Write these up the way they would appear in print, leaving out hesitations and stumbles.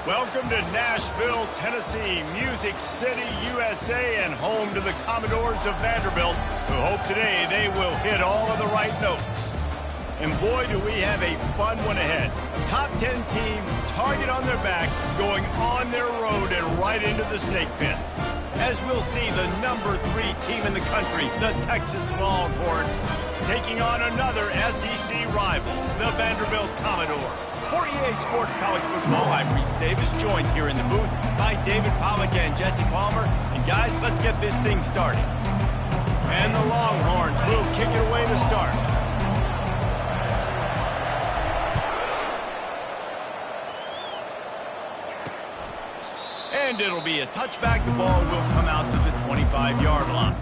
Welcome to Nashville, Tennessee, Music City, USA, and home to the Commodores of Vanderbilt, who hope today they will hit all of the right notes. And boy, do we have a fun one ahead. A top 10 team, target on their back, going on their road and right into the snake pit. As we'll see, the number 3 team in the country, the Texas Longhorns, taking on another SEC rival, the Vanderbilt Commodores. For EA Sports College Football, I'm Reese Davis, joined here in the booth by David Pollack and Jesse Palmer. And guys, let's get this thing started. And the Longhorns will kick it away to start. And it'll be a touchback. The ball will come out to the 25-yard line.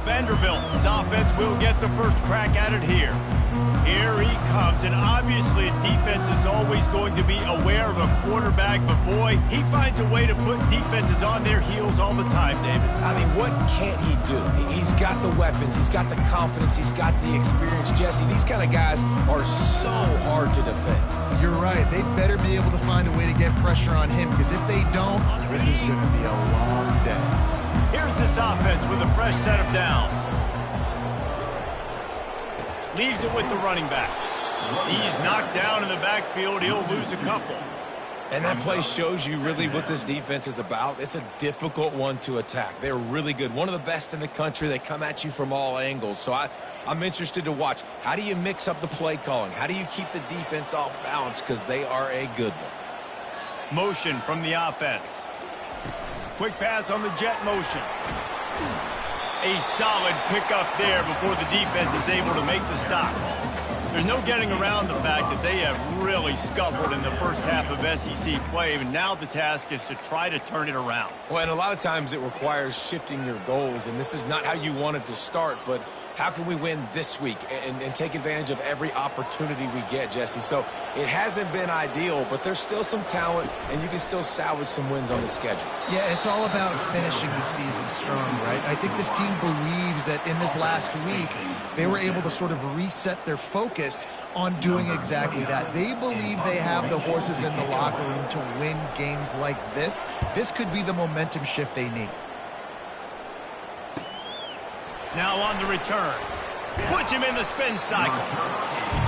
Vanderbilt's offense will get the first crack at it here. Here he comes, and obviously defense is always going to be aware of a quarterback, but boy, he finds a way to put defenses on their heels all the time, David. I mean, what can't he do? He's got the weapons, he's got the confidence, he's got the experience. Jesse, these kind of guys are so hard to defend. You're right. They better be able to find a way to get pressure on him, because if they don't, this is going to be a long day. Here's this offense with a fresh set of downs. Leaves it with the running back. He's knocked down in the backfield. He'll lose a couple. And that play shows you really what this defense is about. It's a difficult one to attack. They're really good. One of the best in the country. They come at you from all angles. So I'm interested to watch. How do you mix up the play calling? How do you keep the defense off balance? Because they are a good one. Motion from the offense. Quick pass on the jet motion. A solid pickup there before the defense is able to make the stop. There's no getting around the fact that they have really scuffled in the first half of SEC play, and now the task is to try to turn it around. Well, and a lot of times it requires shifting your goals, and this is not how you wanted to start, but how can we win this week and take advantage of every opportunity we get, Jesse? So it hasn't been ideal, but there's still some talent, and you can still salvage some wins on the schedule. Yeah, it's all about finishing the season strong, right? I think this team believes that in this last week, they were able to sort of reset their focus on doing exactly that. They believe they have the horses in the locker room to win games like this. This could be the momentum shift they need. Now on the return. Puts him in the spin cycle.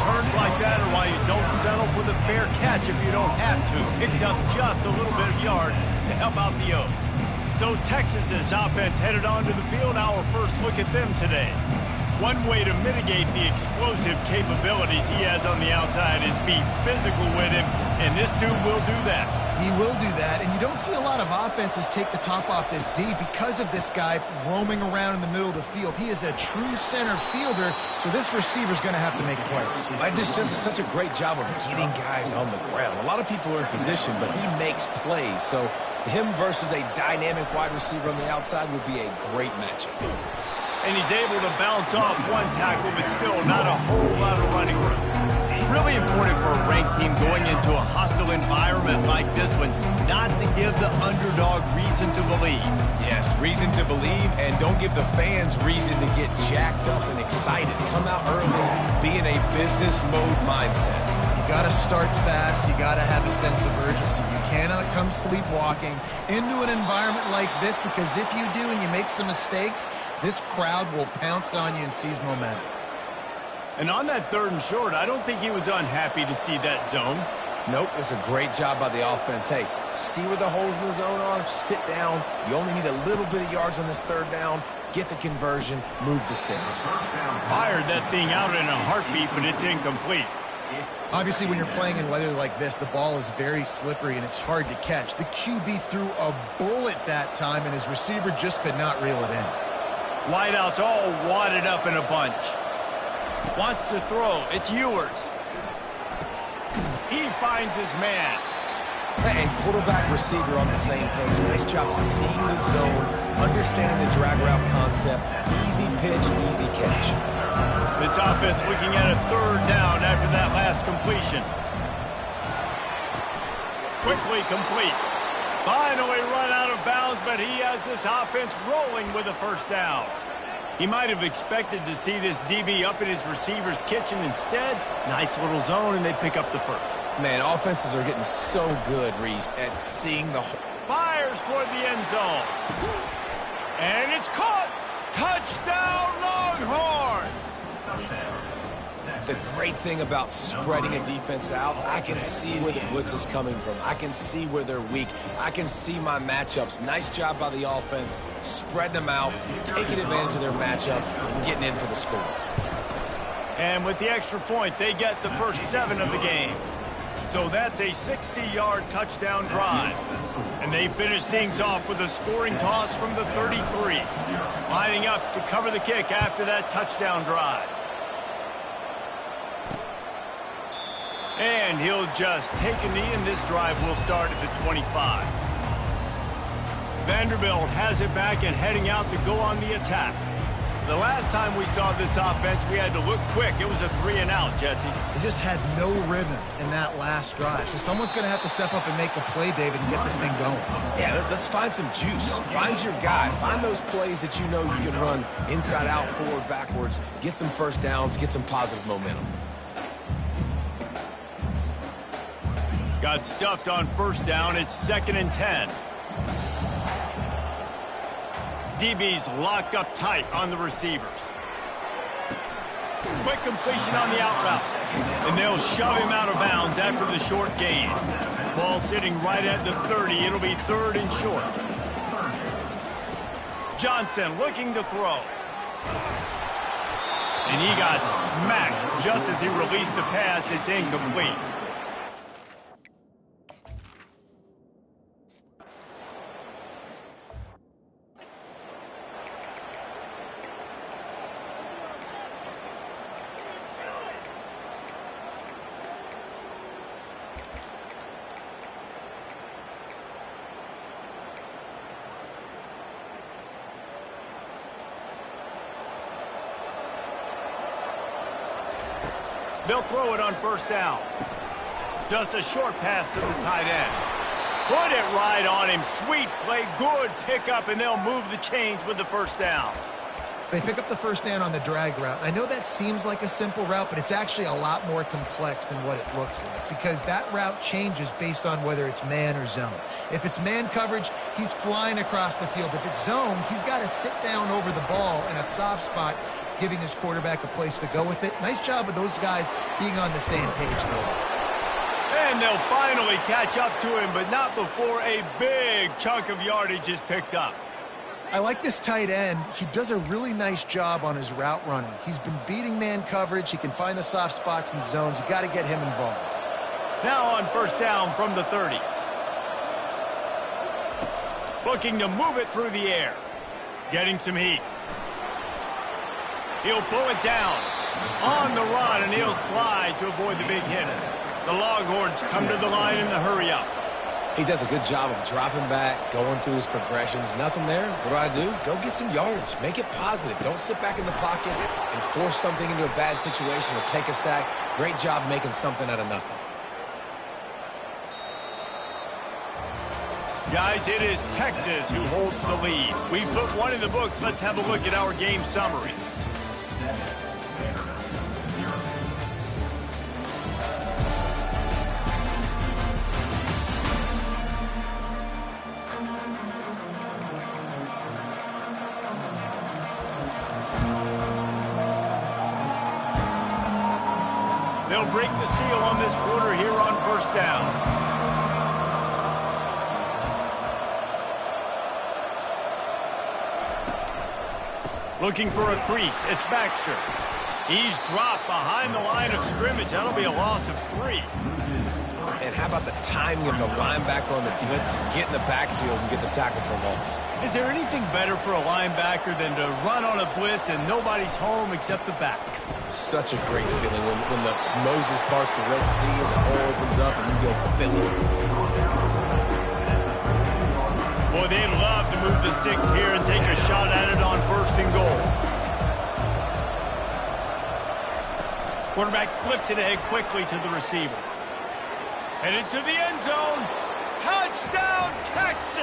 Turns like that are why you don't settle for the fair catch if you don't have to. Picks up just a little bit of yards to help out the O. So Texas's offense headed onto the field. Our first look at them today. One way to mitigate the explosive capabilities he has on the outside is be physical with him, and this dude will do that. He will do that, and you don't see a lot of offenses take the top off this D because of this guy roaming around in the middle of the field. He is a true center fielder, so this receiver's going to have to make plays. This does such a great job of getting guys on the ground. A lot of people are in position, but he makes plays, so him versus a dynamic wide receiver on the outside would be a great matchup. And he's able to bounce off one tackle, but still not a whole lot of running room. Really important for a ranked team going into a hostile environment like this one, not to give the underdog reason to believe. Yes, reason to believe, and don't give the fans reason to get jacked up and excited. Come out early, be in a business mode mindset. You got to start fast. You got to have a sense of urgency. You cannot come sleepwalking into an environment like this, because if you do and you make some mistakes, this crowd will pounce on you and seize momentum. And on that 3rd and short, I don't think he was unhappy to see that zone. Nope, it's a great job by the offense. Hey, see where the holes in the zone are? Sit down. You only need a little bit of yards on this 3rd down. Get the conversion. Move the sticks. Fired that thing out in a heartbeat, but it's incomplete. Obviously, when you're playing in weather like this, the ball is very slippery and it's hard to catch. The QB threw a bullet that time, and his receiver just could not reel it in. Wideouts all wadded up in a bunch. Wants to throw. It's Ewers. He finds his man. And quarterback receiver on the same page. Nice job seeing the zone, understanding the drag route concept. Easy pitch, easy catch. This offense looking at a third down after that last completion. Quickly complete. Finally run out of bounds, but he has this offense rolling with a first down. He might have expected to see this DB up in his receiver's kitchen. Instead, nice little zone, and they pick up the first. Man, offenses are getting so good, Reese, at seeing the... Fires toward the end zone. And it's caught. Touchdown, Longhorns. The great thing about spreading a defense out, I can see where the blitz is coming from. I can see where they're weak. I can see my matchups. Nice job by the offense, spreading them out, taking advantage of their matchup, and getting in for the score. And with the extra point, they get the first 7 of the game. So that's a 60-yard touchdown drive. And they finish things off with a scoring toss from the 33. Lining up to cover the kick after that touchdown drive. And he'll just take a knee, and this drive will start at the 25. Vanderbilt has it back and heading out to go on the attack. The last time we saw this offense, we had to look quick. It was a 3-and-out, Jesse. They just had no rhythm in that last drive. So someone's going to have to step up and make a play, David, and get this thing going. Yeah, let's find some juice. Find your guy. Find those plays that you know you can run inside out, forward, backwards. Get some first downs. Get some positive momentum. Got stuffed on first down. It's 2nd and 10. DB's locked up tight on the receivers. Quick completion on the out route. And they'll shove him out of bounds after the short gain. Ball sitting right at the 30. It'll be 3rd and short. Johnson looking to throw. And he got smacked just as he released the pass. It's incomplete. They'll throw it on first down. Just a short pass to the tight end. Put it right on him. Sweet play, good pickup, and they'll move the chains with the first down. They pick up the first down on the drag route. I know that seems like a simple route, but it's actually a lot more complex than what it looks like because that route changes based on whether it's man or zone. If it's man coverage, he's flying across the field. If it's zone, he's got to sit down over the ball in a soft spot, giving his quarterback a place to go with it. Nice job of those guys being on the same page, though. And they'll finally catch up to him, but not before a big chunk of yardage is picked up. I like this tight end. He does a really nice job on his route running. He's been beating man coverage. He can find the soft spots and zones. You got to get him involved. Now on first down from the 30. Looking to move it through the air. Getting some heat. He'll pull it down on the run, and he'll slide to avoid the big hitter. The Longhorns come to the line in the hurry-up. He does a good job of dropping back, going through his progressions. Nothing there. What do? Go get some yardage. Make it positive. Don't sit back in the pocket and force something into a bad situation or take a sack. Great job making something out of nothing. Guys, it is Texas who holds the lead. We put one in the books. Let's have a look at our game summary. They'll break the seal on this quarter here on first down. Looking for a crease. It's Baxter. He's dropped behind the line of scrimmage. That'll be a loss of 3. And how about the timing of the linebacker on the blitz to get in the backfield and get the tackle for loss? Is there anything better for a linebacker than to run on a blitz and nobody's home except the back? Such a great feeling when the Moses parts the Red Sea and the hole opens up and you go fill it. Boy, they'd love to move the sticks here and take a shot at it on 1st and goal. Quarterback flips it ahead quickly to the receiver. Headed to the end zone. Touchdown, Texas!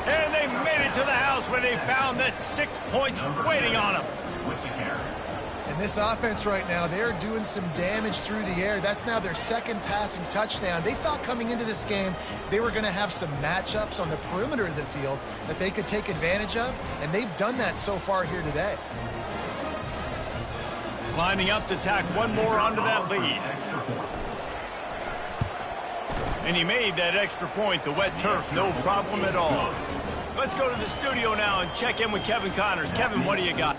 And they made it to the house where they found that 6 points waiting on them. And this offense right now, they're doing some damage through the air. That's now their 2nd passing touchdown. They thought coming into this game they were going to have some matchups on the perimeter of the field that they could take advantage of, and they've done that so far here today. Lining up to tack one more onto that lead. And he made that extra point, the wet turf, no problem at all. Let's go to the studio now and check in with Kevin Connors. Kevin, what do you got?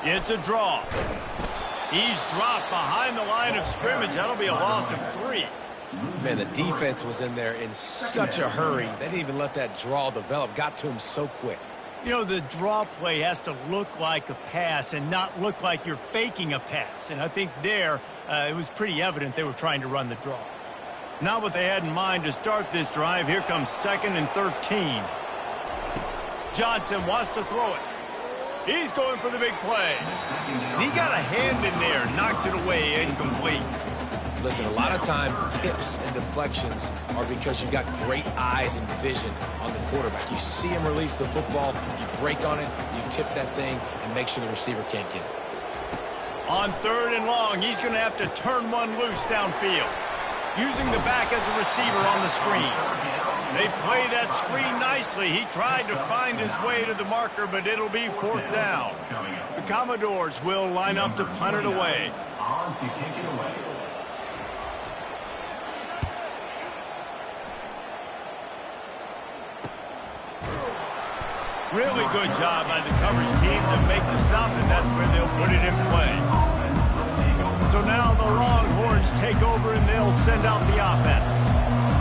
It's a draw. He's dropped behind the line of scrimmage. That'll be a loss of 3. Man, the defense was in there in such a hurry. They didn't even let that draw develop. Got to him so quick. You know, the draw play has to look like a pass and not look like you're faking a pass. And I think there, it was pretty evident they were trying to run the draw. Not what they had in mind to start this drive. Here comes 2nd and 13. Johnson wants to throw it. He's going for the big play. He got a hand in there, knocks it away, incomplete. Listen, a lot of time, tips and deflections are because you got great eyes and vision on the quarterback. You see him release the football, you break on it, you tip that thing, and make sure the receiver can't get it. On 3rd and long, he's going to have to turn one loose downfield. Using the back as a receiver on the screen. They play that screen nicely. He tried to find his way to the marker, but it'll be 4th down. The Commodores will line up to punt it away. On to kick it away. Really good job by the coverage team to make the stop, and that's where they'll put it in play. So now the Longhorns take over, and they'll send out the offense.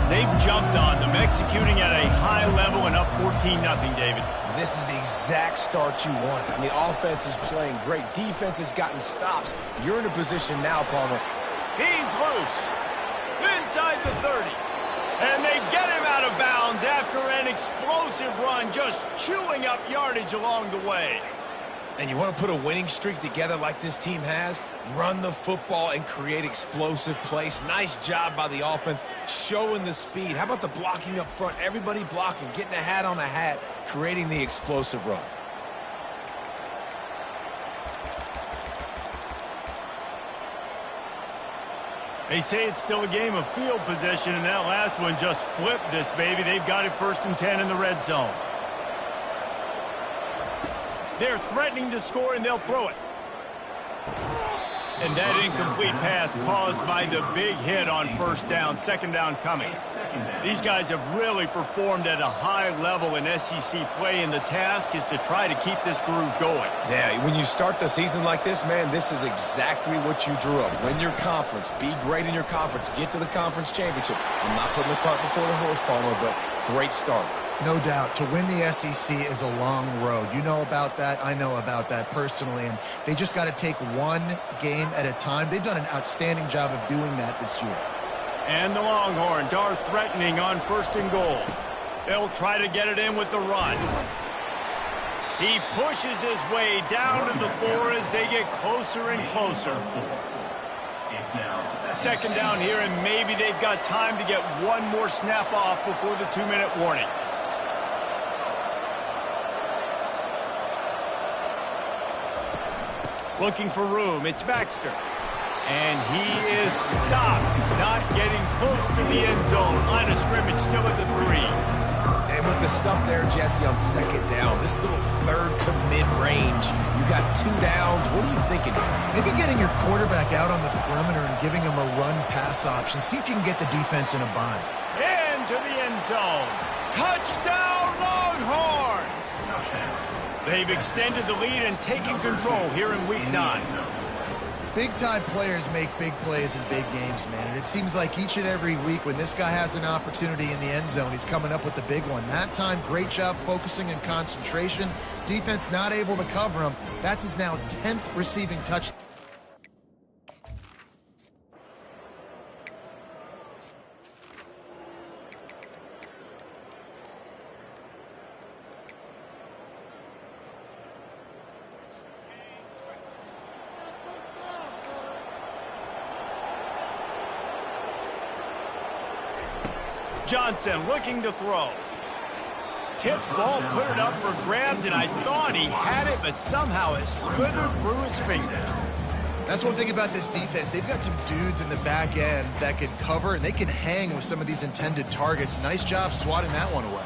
They've jumped on them, executing at a high level and up 14-0, David. This is the exact start you want. I mean, offense is playing great. Defense has gotten stops. You're in a position now, Palmer. He's loose. Inside the 30. And they get him out of bounds after an explosive run, just chewing up yardage along the way. And you want to put a winning streak together like this team has? Run the football and create explosive plays. Nice job by the offense, showing the speed. How about the blocking up front? Everybody blocking, getting a hat on a hat, creating the explosive run. They say it's still a game of field possession, and that last one just flipped this baby. They've got it 1st and 10 in the red zone. They're threatening to score, and they'll throw it. And that incomplete pass caused by the big hit on 1st down, 2nd down coming. These guys have really performed at a high level in SEC play, and the task is to try to keep this groove going. Yeah, when you start the season like this, man, this is exactly what you drew up. Win your conference, be great in your conference, get to the conference championship. I'm not putting the cart before the horse, Palmer, but great start. No doubt. To win the SEC is a long road. You know about that. I know about that personally. And they just got to take one game at a time. They've done an outstanding job of doing that this year. And the Longhorns are threatening on 1st and goal. They'll try to get it in with the run. He pushes his way down to the 4 as they get closer and closer. 2nd down here, and maybe they've got time to get one more snap off before the 2-minute warning. Looking for room. It's Baxter. And he is stopped. Not getting close to the end zone. Line of scrimmage still at the 3. And with the stuff there, Jesse, on second down, this little third to mid-range, you got 2 downs. What are you thinking here? Maybe getting your quarterback out on the perimeter and giving him a run-pass option. See if you can get the defense in a bind. Into the end zone. Touchdown, Longhorns! They've extended the lead and taken control here in Week 9. Big-time players make big plays in big games, man. And it seems like each and every week when this guy has an opportunity in the end zone, he's coming up with the big one. That time, great job focusing and concentration. Defense not able to cover him. That's his now 10th receiving touch. Johnson looking to throw. Tip ball, put it up for grabs, and I thought he had it, but somehow it slithered through his fingers. That's one thing about this defense. They've got some dudes in the back end that can cover, and they can hang with some of these intended targets. Nice job swatting that one away.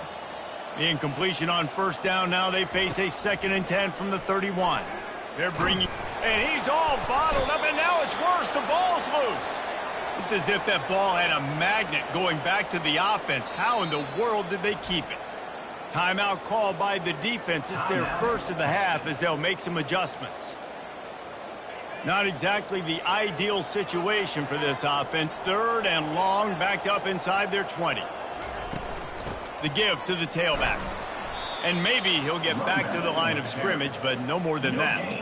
The incompletion on first down. Now they face a 2nd and 10 from the 31. They're bringing, and he's all bottled up, and now it's worse. The ball's loose. It's as if that ball had a magnet going back to the offense. How in the world did they keep it? Timeout called by the defense. It's their first of the half as they'll make some adjustments. Not exactly the ideal situation for this offense. 3rd and long, backed up inside their 20. The give to the tailback. And maybe he'll get back to the line of scrimmage, but no more than that.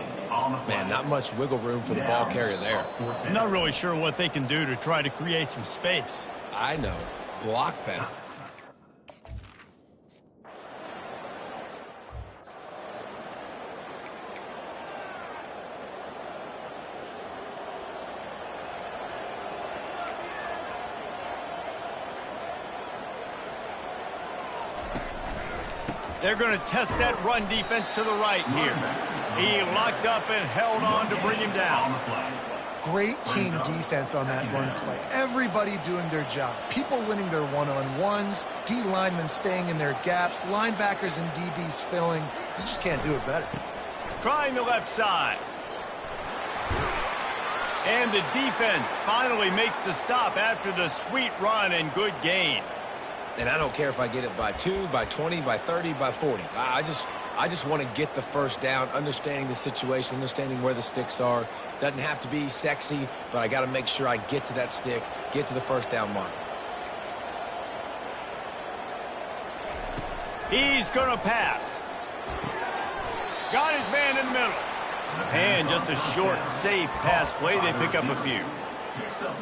Man, not much wiggle room for the ball carrier there. I'm not really sure what they can do to try to create some space. I know. Block them. They're going to test that run defense to the right here. He locked up and held on to bring him down. Great team defense on that run play. Everybody doing their job. People winning their one-on-ones, D linemen staying in their gaps, linebackers and DBs filling. You just can't do it better. Trying the left side. And the defense finally makes the stop after the sweet run and good gain. And I don't care if I get it by 2, by 20, by 30, by 40. I just want to get the first down, understanding the situation, understanding where the sticks are. Doesn't have to be sexy, but I got to make sure I get to that stick, get to the first down mark. He's going to pass. Got his man in the middle. And just a short, safe pass play. They pick up a few.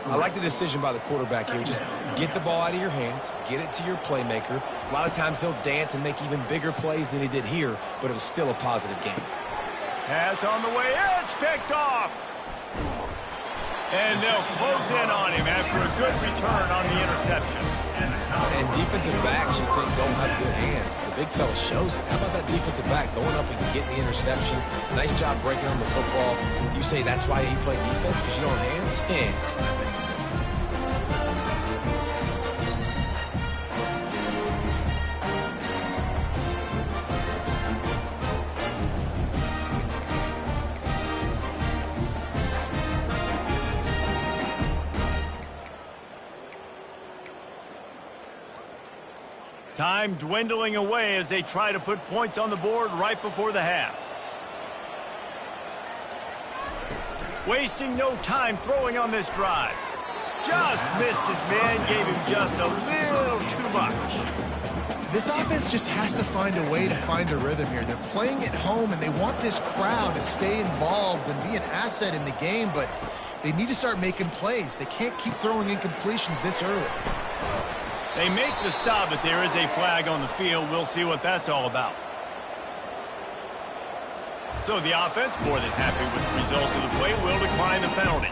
I like the decision by the quarterback here. Just get the ball out of your hands, get it to your playmaker. A lot of times he'll dance and make even bigger plays than he did here, but it was still a positive game. Pass on the way. It's picked off. And they'll close in on him after a good return on the interception. And defensive backs, you think, don't have good hands. The big fella shows it. How about that defensive back going up and getting the interception? Nice job breaking on the football. You say that's why you play defense, because you don't have hands? Yeah. Time dwindling away as they try to put points on the board right before the half. Wasting no time throwing on this drive. Just missed his man, gave him just a little too much. This offense just has to find a way to find a rhythm here. They're playing at home, and they want this crowd to stay involved and be an asset in the game, but they need to start making plays. They can't keep throwing incompletions this early. They make the stop, but there is a flag on the field. We'll see what that's all about. So the offense, more than happy with the result of the play, will decline the penalty.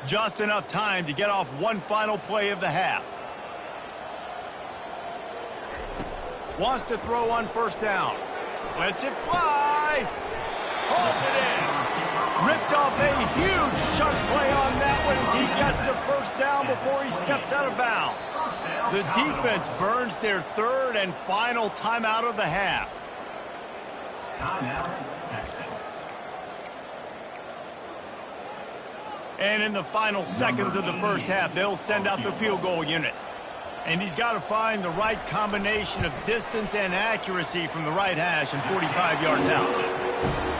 Just enough time to get off one final play of the half. Wants to throw on first down. Lets it fly. Hauls it in. Ripped off a huge chunk play on that one as he gets the first down before he steps out of bounds. The defense burns their third and final timeout of the half. Timeout, Texas. And in the final seconds of the first half, they'll send out the field goal unit. And he's got to find the right combination of distance and accuracy from the right hash and 45 yards out.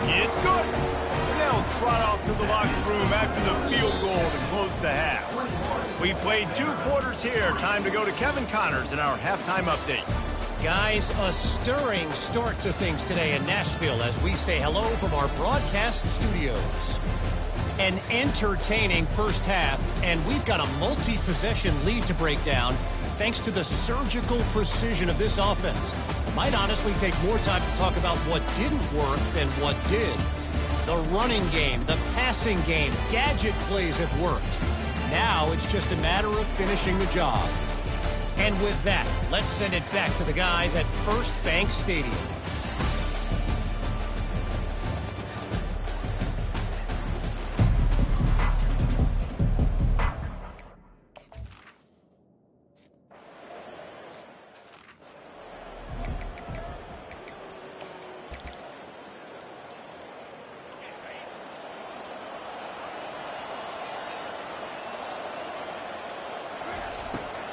It's good. And they'll trot off to the locker room after the field goal to close the half. We played 2 quarters here. Time to go to Kevin Connors in our halftime update. Guys, a stirring start to things today in Nashville as we say hello from our broadcast studios. An entertaining first half, and we've got a multi-possession lead to break down thanks to the surgical precision of this offense. Might honestly take more time to talk about what didn't work than what did. The running game, the passing game, gadget plays have worked. Now it's just a matter of finishing the job. And with that, let's send it back to the guys at First Bank Stadium.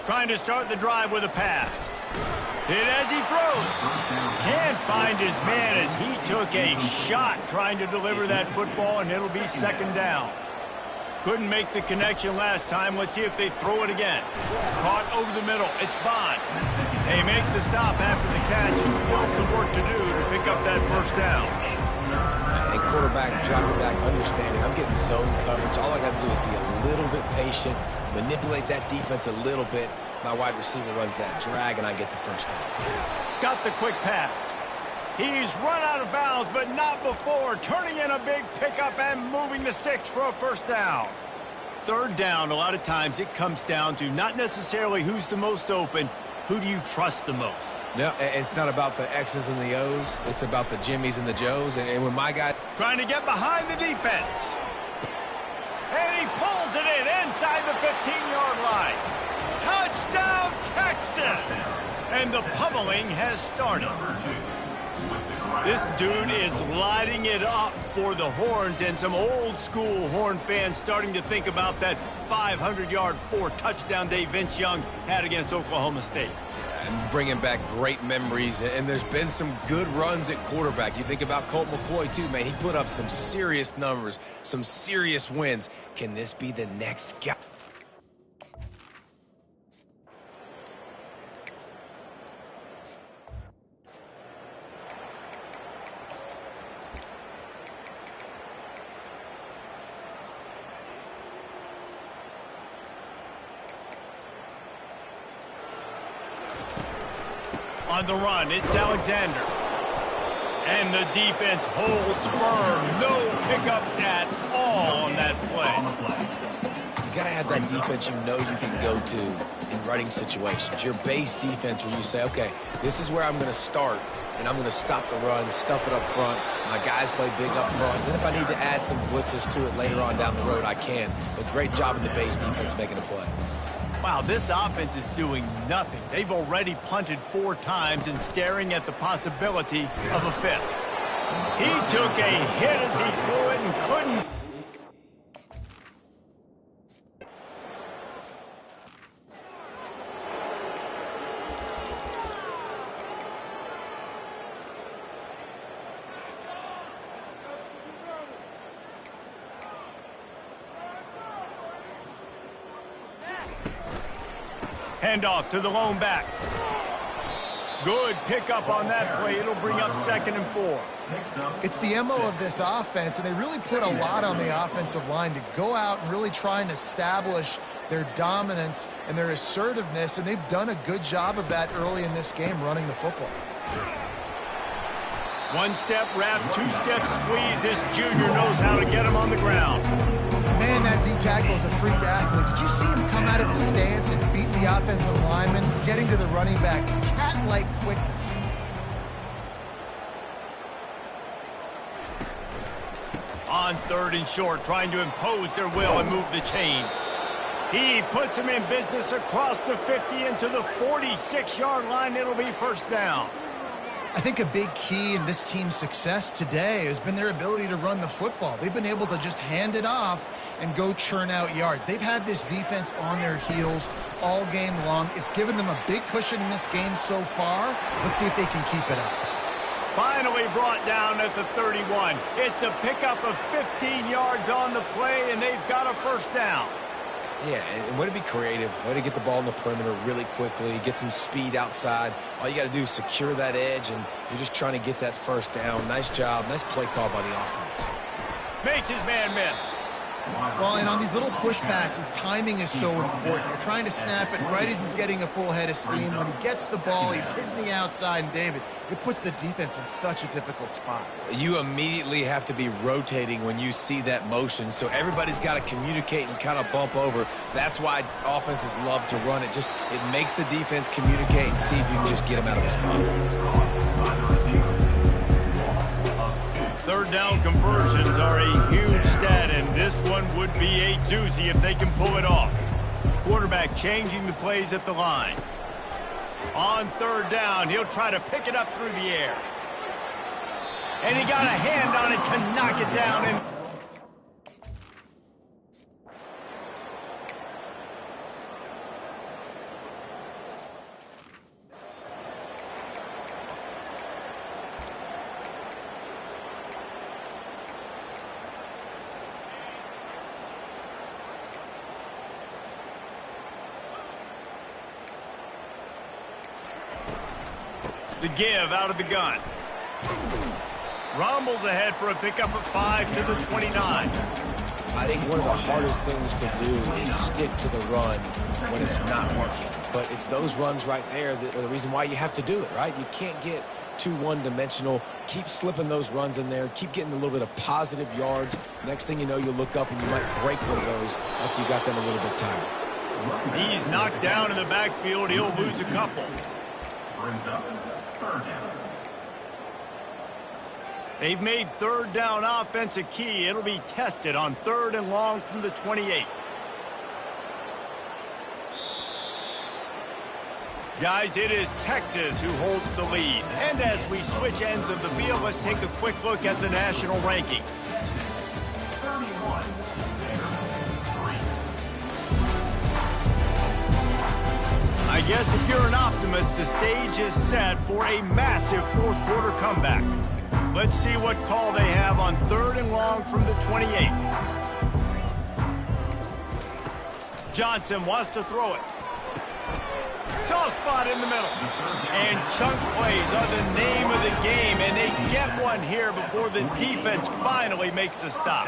Trying to start the drive with a pass. Hit as he throws. Can't find his man as he took a shot trying to deliver that football, and it'll be second down. Couldn't make the connection last time. Let's see if they throw it again. Caught over the middle. It's Bond. They make the stop after the catch, and still some work to do to pick up that first down. And quarterback, dropping back, understanding. I'm getting zone coverage. All I got to do is be a little bit patient, manipulate that defense a little bit. My wide receiver runs that drag, and I get the first down. Got the quick pass. He's run out of bounds, but not before turning in a big pickup and moving the sticks for a first down. Third down, a lot of times it comes down to not necessarily who's the most open, who do you trust the most? No, it's not about the X's and the O's. It's about the Jimmies and the Joes. And when my guy... Trying to get behind the defense. And he pulls it in inside the 15-yard line. Touchdown, Texas! And the pummeling has started. This dude is lighting it up for the Horns, and some old-school Horn fans starting to think about that 500-yard, 4-touchdown day Vince Young had against Oklahoma State. And bringing back great memories, and there's been some good runs at quarterback. You think about Colt McCoy, too, man. He put up some serious numbers, some serious wins. Can this be the next guy? On the run, it's Alexander. And the defense holds firm. No pickup at all on that play. You got to have that defense you know you can go to in running situations. Your base defense where you say, okay, this is where I'm going to start, and I'm going to stop the run, stuff it up front. My guys play big up front. Then if I need to add some blitzes to it later on down the road, I can. But great job in the base defense making a play. Wow, this offense is doing nothing. They've already punted 4 times and staring at the possibility of a fifth. He took a hit as he threw it and couldn't. Handoff to the lone back. Good pickup on that play. It'll bring up 2nd and 4. It's the MO of this offense, and they really put a lot on the offensive line to go out and really try and establish their dominance and their assertiveness, and they've done a good job of that early in this game running the football. 1-step wrap, 2-step squeeze. This junior knows how to get him on the ground. Man, that D-tackle is a freak athlete. Did you see him come out of his stance and beat the offensive lineman, getting to the running back? Cat-like quickness. On 3rd and short, trying to impose their will and move the chains. He puts them in business across the 50 into the 46-yard line. It'll be first down. I think a big key in this team's success today has been their ability to run the football. They've been able to just hand it off and go churn out yards. They've had this defense on their heels all game long. It's given them a big cushion in this game so far. Let's see if they can keep it up. Finally brought down at the 31. It's a pickup of 15 yards on the play, and they've got a first down. Yeah, and way to be creative, way to get the ball in the perimeter really quickly, get some speed outside. All you got to do is secure that edge, and you're just trying to get that first down. Nice job, nice play call by the offense. Makes his man miss. Well, and on these little push passes, timing is so important. You're trying to snap it right as he's getting a full head of steam. When he gets the ball, he's hitting the outside, and David, it puts the defense in such a difficult spot. You immediately have to be rotating when you see that motion, so everybody's got to communicate and kind of bump over. That's why offenses love to run it. It makes the defense communicate and see if you can just get them out of the spot. 3rd down conversions are a huge stat, and this one would be a doozy if they can pull it off. Quarterback changing the plays at the line. On 3rd down, he'll try to pick it up through the air. And he got a hand on it to knock it down. And the give out of the gun. Rumbles ahead for a pickup of 5 to the 29. I think one of the hardest things to do is stick to the run when it's not working. But it's those runs right there that are the reason why you have to do it, right? You can't get too one-dimensional. Keep slipping those runs in there. Keep getting a little bit of positive yards. Next thing you know, you'll look up and you might break one of those after you got them a little bit tired. He's knocked down in the backfield. He'll lose a couple. They've made 3rd down offense a key. It'll be tested on 3rd and long from the 28. Guys, it is Texas who holds the lead. And as we switch ends of the field, let's take a quick look at the national rankings. 31. I guess if you're an optimist, the stage is set for a massive 4th quarter comeback. Let's see what call they have on 3rd and long from the 28. Johnson wants to throw it. Soft spot in the middle. And chunk plays are the name of the game, and they get one here before the defense finally makes a stop.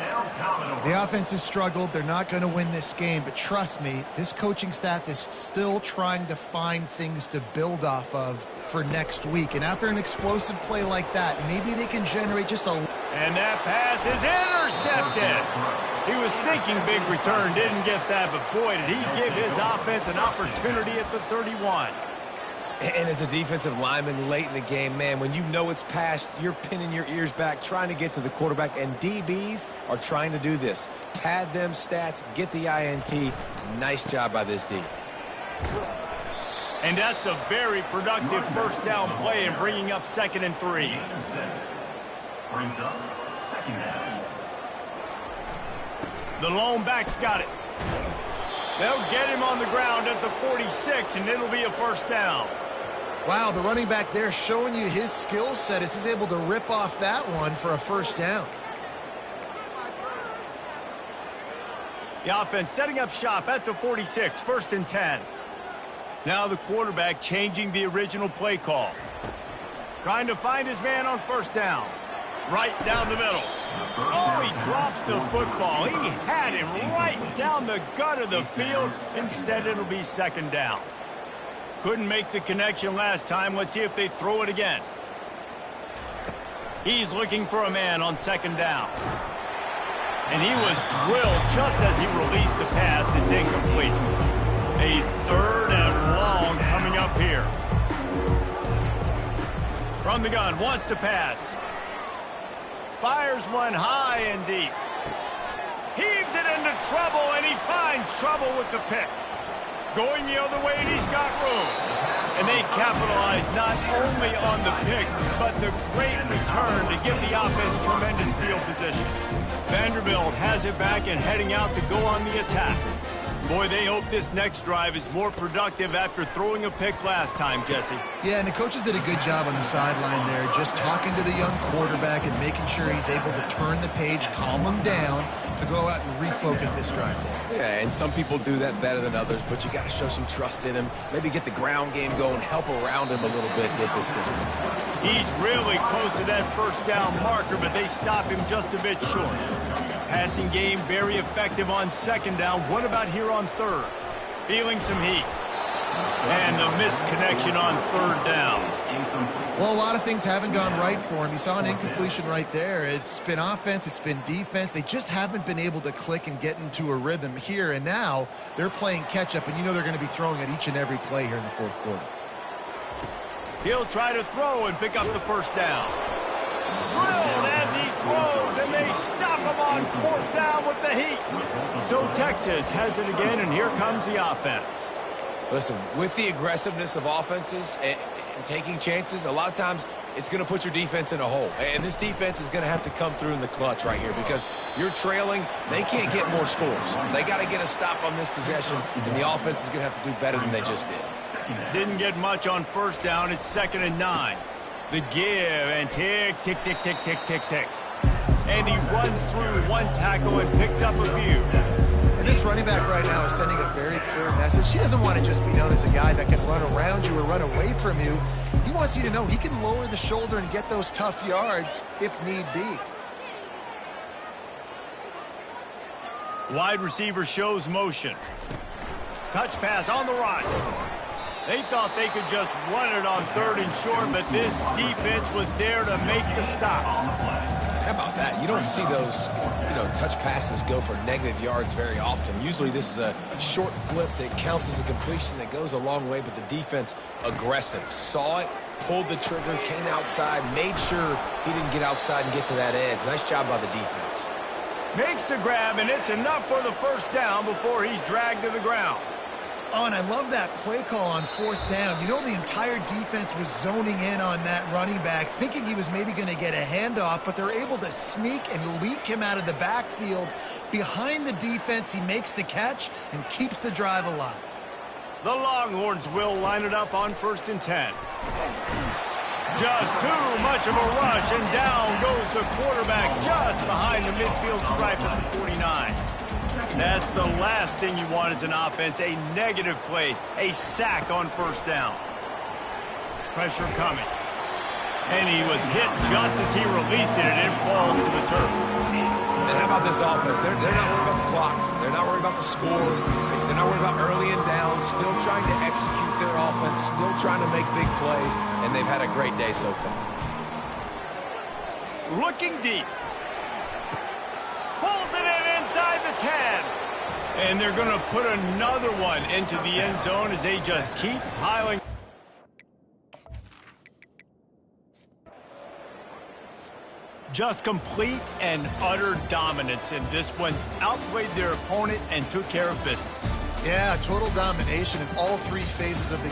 The offense has struggled. They're not going to win this game, but trust me, this coaching staff is still trying to find things to build off of for next week. And after an explosive play like that, maybe they can generate just a... And that pass is intercepted. He was thinking big return, didn't get that, but boy, did he give his offense an opportunity at the 31. And as a defensive lineman late in the game, man, when you know it's past, you're pinning your ears back, trying to get to the quarterback, and DBs are trying to do this. Pad them stats, get the INT. Nice job by this D. And that's a very productive 1st down play and bringing up 2nd and 3. Brings up 2nd down. The lone back's got it. They'll get him on the ground at the 46, and it'll be a 1st down. Wow, the running back there showing you his skill set as he's able to rip off that one for a 1st down. The offense setting up shop at the 46, 1st and 10. Now the quarterback changing the original play call. Trying to find his man on 1st down. Right down the middle. Oh, he drops the football. He had him right down the gut of the field. Instead, it'll be 2nd down. Couldn't make the connection last time. Let's see if they throw it again. He's looking for a man on 2nd down. And he was drilled just as he released the pass. It's incomplete. A 3rd and long coming up here. From the gun, wants to pass. fires one high and deep. Heaves it into trouble, and he finds trouble with the pick. Going the other way, and he's got room. And they capitalize not only on the pick, but the great return to give the offense tremendous field position. Vanderbilt has it back and heading out to go on the attack. Boy, they hope this next drive is more productive after throwing a pick last time, Jesse. Yeah, and the coaches did a good job on the sideline there, just talking to the young quarterback and making sure he's able to turn the page, calm him down, to go out and refocus this drive. Yeah, and some people do that better than others, but you got to show some trust in him, maybe get the ground game going, help around him a little bit with this system. He's really close to that first down marker, but they stop him just a bit short. Passing game very effective on second down. What about here on third? Feeling some heat. And the missed connection on third down. Well, a lot of things haven't gone right for him. You saw an incompletion right there. It's been offense, it's been defense. They just haven't been able to click and get into a rhythm here. And now they're playing catch-up, and you know they're going to be throwing at each and every play here in the fourth quarter. He'll try to throw and pick up the first down. Drilled as he throws, and they stop him on fourth down with the heat. So Texas has it again, and here comes the offense. Listen, with the aggressiveness of offenses and taking chances, a lot of times it's going to put your defense in a hole. And this defense is going to have to come through in the clutch right here because you're trailing. They can't get more scores. They got to get a stop on this possession, and the offense is going to have to do better than they just did. Didn't get much on first down. It's 2nd and 9. The give and tick, tick, tick, tick, tick, tick, tick. And he runs through one tackle and picks up a few. And this running back right now is sending a very clear message. He doesn't want to just be known as a guy that can run around you or run away from you. He wants you to know he can lower the shoulder and get those tough yards if need be. Wide receiver shows motion. Touch pass on the right. They thought they could just run it on 3rd and short, but this defense was there to make the stop. How about that? You don't see those, touch passes go for negative yards very often. Usually this is a short flip that counts as a completion that goes a long way, but the defense aggressive. Saw it, pulled the trigger, came outside, made sure he didn't get outside and get to that edge. Nice job by the defense. Makes the grab, and it's enough for the first down before he's dragged to the ground. Oh, and I love that play call on 4th down. You know, the entire defense was zoning in on that running back, thinking he was maybe going to get a handoff, but they're able to sneak and leak him out of the backfield. Behind the defense, he makes the catch and keeps the drive alive. The Longhorns will line it up on 1st and 10. Just too much of a rush, and down goes the quarterback just behind the midfield stripe at the 49. That's the last thing you want as an offense, a negative play, a sack on 1st down. Pressure coming. And he was hit just as he released it, and it falls to the turf. And how about this offense? They're not worried about the clock. They're not worried about the score. They're not worried about early and down. Still trying to execute their offense. Still trying to make big plays. And they've had a great day so far. Looking deep. Pulls it in inside the 10. And they're going to put another one into the end zone as they just keep piling. Just complete and utter dominance in this one. Outplayed their opponent and took care of business. Yeah, total domination in all 3 phases of the